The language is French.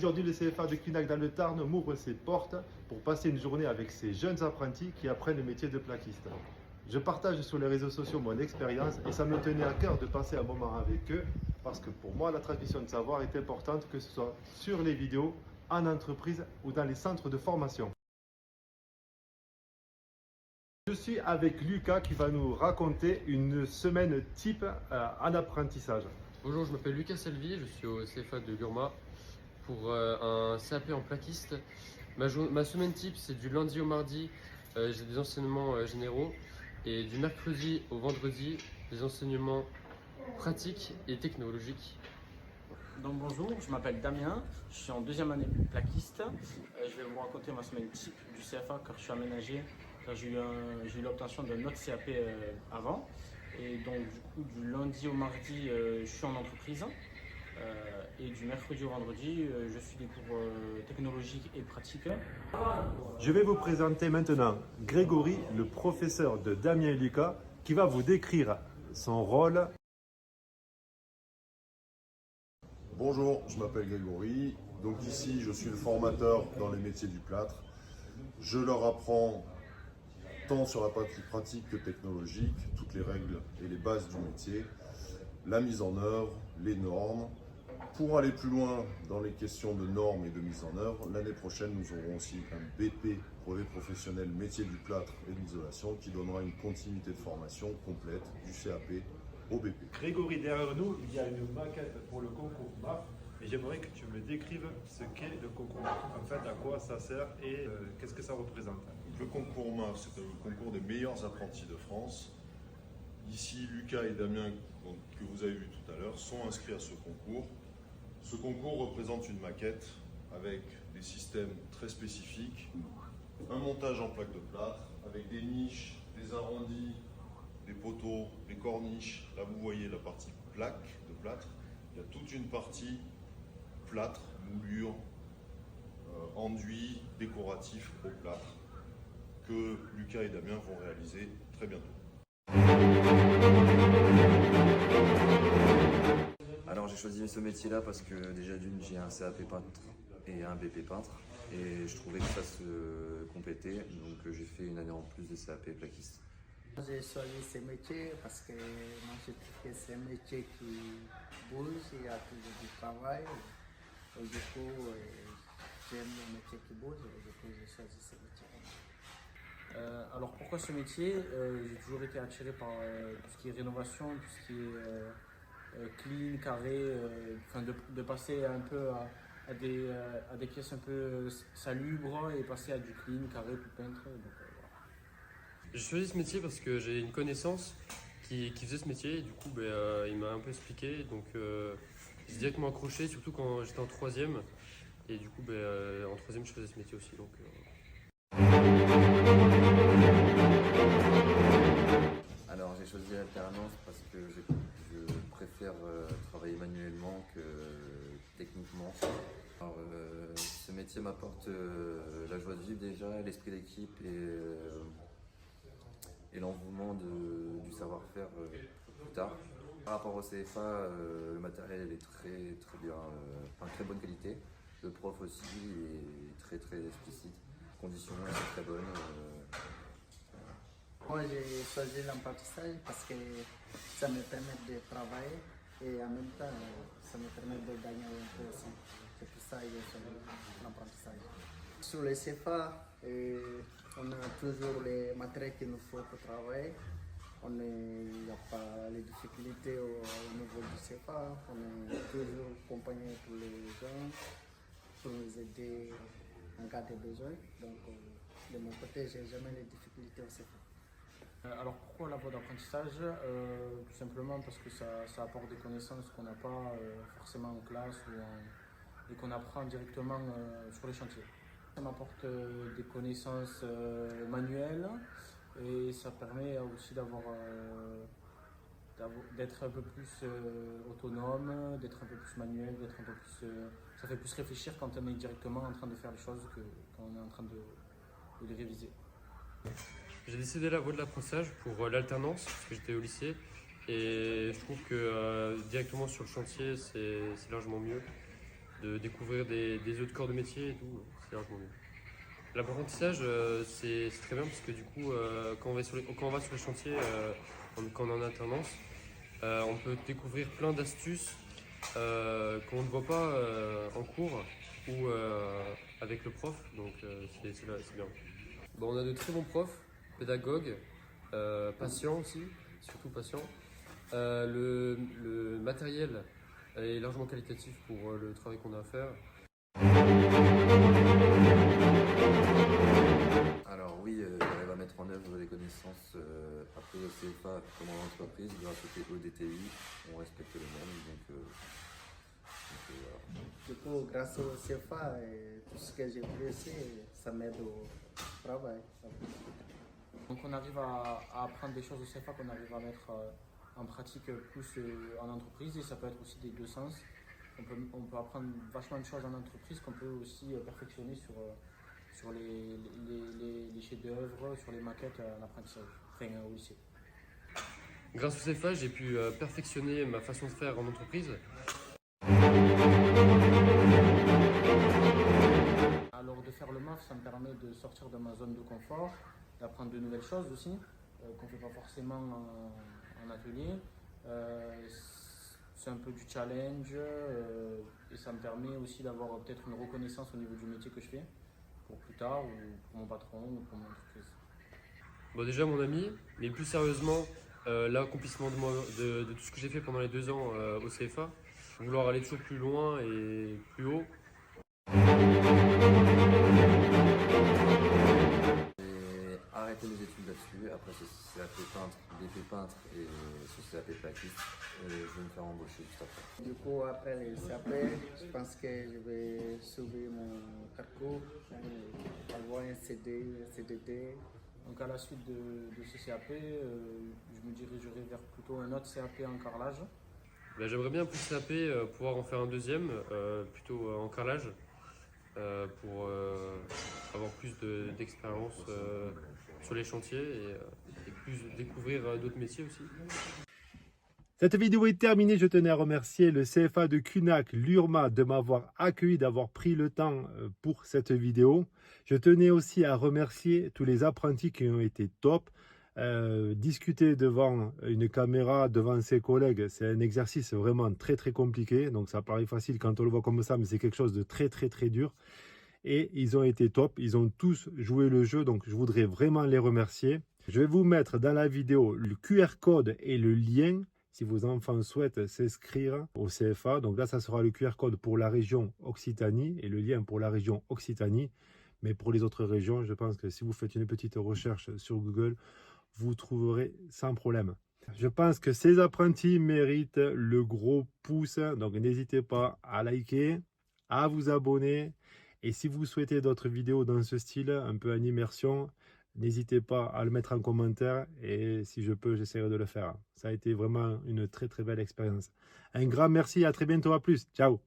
Aujourd'hui, le CFA de Quinac dans le Tarn m'ouvre ses portes pour passer une journée avec ces jeunes apprentis qui apprennent le métier de plaquiste. Je partage sur les réseaux sociaux mon expérience et ça me tenait à cœur de passer un moment avec eux parce que pour moi, la transmission de savoir est importante, que ce soit sur les vidéos, en entreprise ou dans les centres de formation. Je suis avec Lucas qui va nous raconter une semaine type en apprentissage. Bonjour, je m'appelle Lucas Salvi, je suis au CFA de Gurma pour un CAP en plaquiste. Ma semaine type, c'est du lundi au mardi, j'ai des enseignements généraux, et du mercredi au vendredi, des enseignements pratiques et technologiques. Donc bonjour, je m'appelle Damien, je suis en deuxième année plaquiste. Je vais vous raconter ma semaine type du CFA car je suis aménagé, car j'ai eu l'obtention d'un autre CAP avant. Et donc du coup du lundi au mardi, je suis en entreprise. Et du mercredi au vendredi, je suis des cours technologiques et pratiques. Je vais vous présenter maintenant Grégory, le professeur de Damien et Lucas, qui va vous décrire son rôle. Bonjour, je m'appelle Grégory. Donc ici, je suis le formateur dans les métiers du plâtre. Je leur apprends tant sur la partie pratique que technologique, toutes les règles et les bases du métier, la mise en œuvre, les normes. Pour aller plus loin dans les questions de normes et de mise en œuvre, l'année prochaine, nous aurons aussi un BP, brevet professionnel métier du plâtre et de l'isolation, qui donnera une continuité de formation complète du CAP au BP. Grégory, derrière nous, il y a une maquette pour le concours MAF. Et j'aimerais que tu me décrives ce qu'est le concours MAF. En fait, à quoi ça sert et qu'est-ce que ça représente. Le concours MAF, c'est le concours des meilleurs apprentis de France. Ici, Lucas et Damien, que vous avez vu tout à l'heure, sont inscrits à ce concours. Ce concours représente une maquette avec des systèmes très spécifiques, un montage en plaque de plâtre avec des niches, des arrondis, des poteaux, des corniches. Là, vous voyez la partie plaque de plâtre. Il y a toute une partie plâtre, moulure, enduit, décoratif au plâtre que Lucas et Damien vont réaliser très bientôt. Alors j'ai choisi ce métier-là parce que déjà d'une j'ai un CAP peintre et un BP peintre et je trouvais que ça se complétait, donc j'ai fait une année en plus de CAP plaquiste. J'ai choisi ce métier parce que moi je trouve que c'est un métier qui bouge, il y a toujours du travail. Et du coup, j'aime le métier qui bouge et du coup j'ai choisi ce métier. Alors pourquoi ce métier? J'ai toujours été attiré par tout ce qui est rénovation, tout ce qui est clean, carré, de passer un peu à des pièces un peu salubres et passer à du clean, carré, tout peintre. J'ai choisi ce métier parce que j'ai une connaissance qui faisait ce métier et du coup il m'a un peu expliqué, donc j'ai directement accroché, surtout quand j'étais en troisième, et du coup en troisième je faisais ce métier aussi. Alors j'ai choisi l'alternance parce que je préfère travailler manuellement que techniquement. Alors, ce métier m'apporte la joie de vivre déjà, l'esprit d'équipe et l'engouement du savoir-faire plus tard. Par rapport au CFA, le matériel est très bien, très bonne qualité. Le prof aussi est très explicite. Les conditions sont très bonnes. Moi j'ai choisi l'apprentissage parce que ça me permet de travailler et en même temps ça me permet de gagner un peu aussi. C'est pour ça que j'ai choisi l'apprentissage. Sur les CFA, on a toujours les matériels qu'il nous faut pour travailler. Il n'y a pas les difficultés au niveau du CFA. On est toujours accompagné pour les gens, pour nous aider en cas de besoin. Donc de mon côté, je n'ai jamais les difficultés au CFA. Alors pourquoi la voie d'apprentissage? Tout simplement parce que ça apporte des connaissances qu'on n'a pas forcément en classe et qu'on apprend directement sur les chantiers. Ça m'apporte des connaissances manuelles et ça permet aussi d'être un peu plus autonome, d'être un peu plus manuel, d'être un peu plus, ça fait plus réfléchir quand on est directement en train de faire les choses que quand on est en train de les réviser. J'ai décidé la voie de l'apprentissage pour l'alternance parce que j'étais au lycée et je trouve que directement sur le chantier c'est largement mieux. de découvrir des autres corps de métier et tout, c'est vachement bien. L'apprentissage, c'est très bien parce que du coup, quand on va sur les chantiers, quand on est en alternance, on peut découvrir plein d'astuces qu'on ne voit pas en cours ou avec le prof, donc c'est bien. Bon, on a de très bons profs, pédagogues, patients aussi, surtout patients. Le matériel est largement qualitatif pour le travail qu'on a à faire. Alors oui, j'arrive à mettre en œuvre les connaissances après le CFA comme en entreprise grâce au DTI. On respecte les normes, donc voilà. Du coup, grâce au CFA et tout ce que j'ai vu ici, ça m'aide au travail. Donc on arrive à apprendre des choses au CFA qu'on arrive à mettre en pratique plus en entreprise et ça peut être aussi des deux sens. On peut apprendre vachement de choses en entreprise qu'on peut aussi perfectionner sur les chefs-d'œuvre, sur les maquettes en apprentissage, enfin au lycée. Grâce au CFA, j'ai pu perfectionner ma façon de faire en entreprise. Alors de faire le MAF, ça me permet de sortir de ma zone de confort, d'apprendre de nouvelles choses aussi, qu'on ne fait pas forcément en atelier. C'est un peu du challenge et ça me permet aussi d'avoir peut-être une reconnaissance au niveau du métier que je fais pour plus tard ou pour mon patron ou pour mon entreprise. Bon, déjà mon ami, mais plus sérieusement, l'accomplissement de tout ce que j'ai fait pendant les 2 ans au CFA, vouloir aller toujours plus loin et plus haut. J'ai arrêté mes études là-dessus, après ce CAP peintre, DP peintre et ce CAP plaquiste, je vais me faire embaucher juste après. Du coup, après les CAP, je pense que je vais suivre mon parcours, avoir un CDD. Donc à la suite de ce CAP, je me dirigerai vers plutôt un autre CAP en carrelage. Ben, j'aimerais bien plus CAP, pouvoir en faire un deuxième, plutôt en carrelage, pour avoir plus d'expérience sur les chantiers et plus découvrir d'autres métiers aussi. Cette vidéo est terminée. Je tenais à remercier le CFA de Cunac, l'URMA, de m'avoir accueilli, d'avoir pris le temps pour cette vidéo. Je tenais aussi à remercier tous les apprentis qui ont été top. Discuter devant une caméra, devant ses collègues, c'est un exercice vraiment très très compliqué. Donc ça paraît facile quand on le voit comme ça, mais c'est quelque chose de très très très dur. Et ils ont été top, ils ont tous joué le jeu, donc je voudrais vraiment les remercier. Je vais vous mettre dans la vidéo le QR code et le lien si vos enfants souhaitent s'inscrire au CFA. Donc là, ça sera le QR code pour la région Occitanie et le lien pour la région Occitanie. Mais pour les autres régions, je pense que si vous faites une petite recherche sur Google, vous trouverez sans problème. Je pense que ces apprentis méritent le gros pouce. Donc n'hésitez pas à liker, à vous abonner. Et si vous souhaitez d'autres vidéos dans ce style, un peu en immersion, n'hésitez pas à le mettre en commentaire et si je peux, j'essaierai de le faire. Ça a été vraiment une très très belle expérience. Un grand merci, à très bientôt, à plus. Ciao.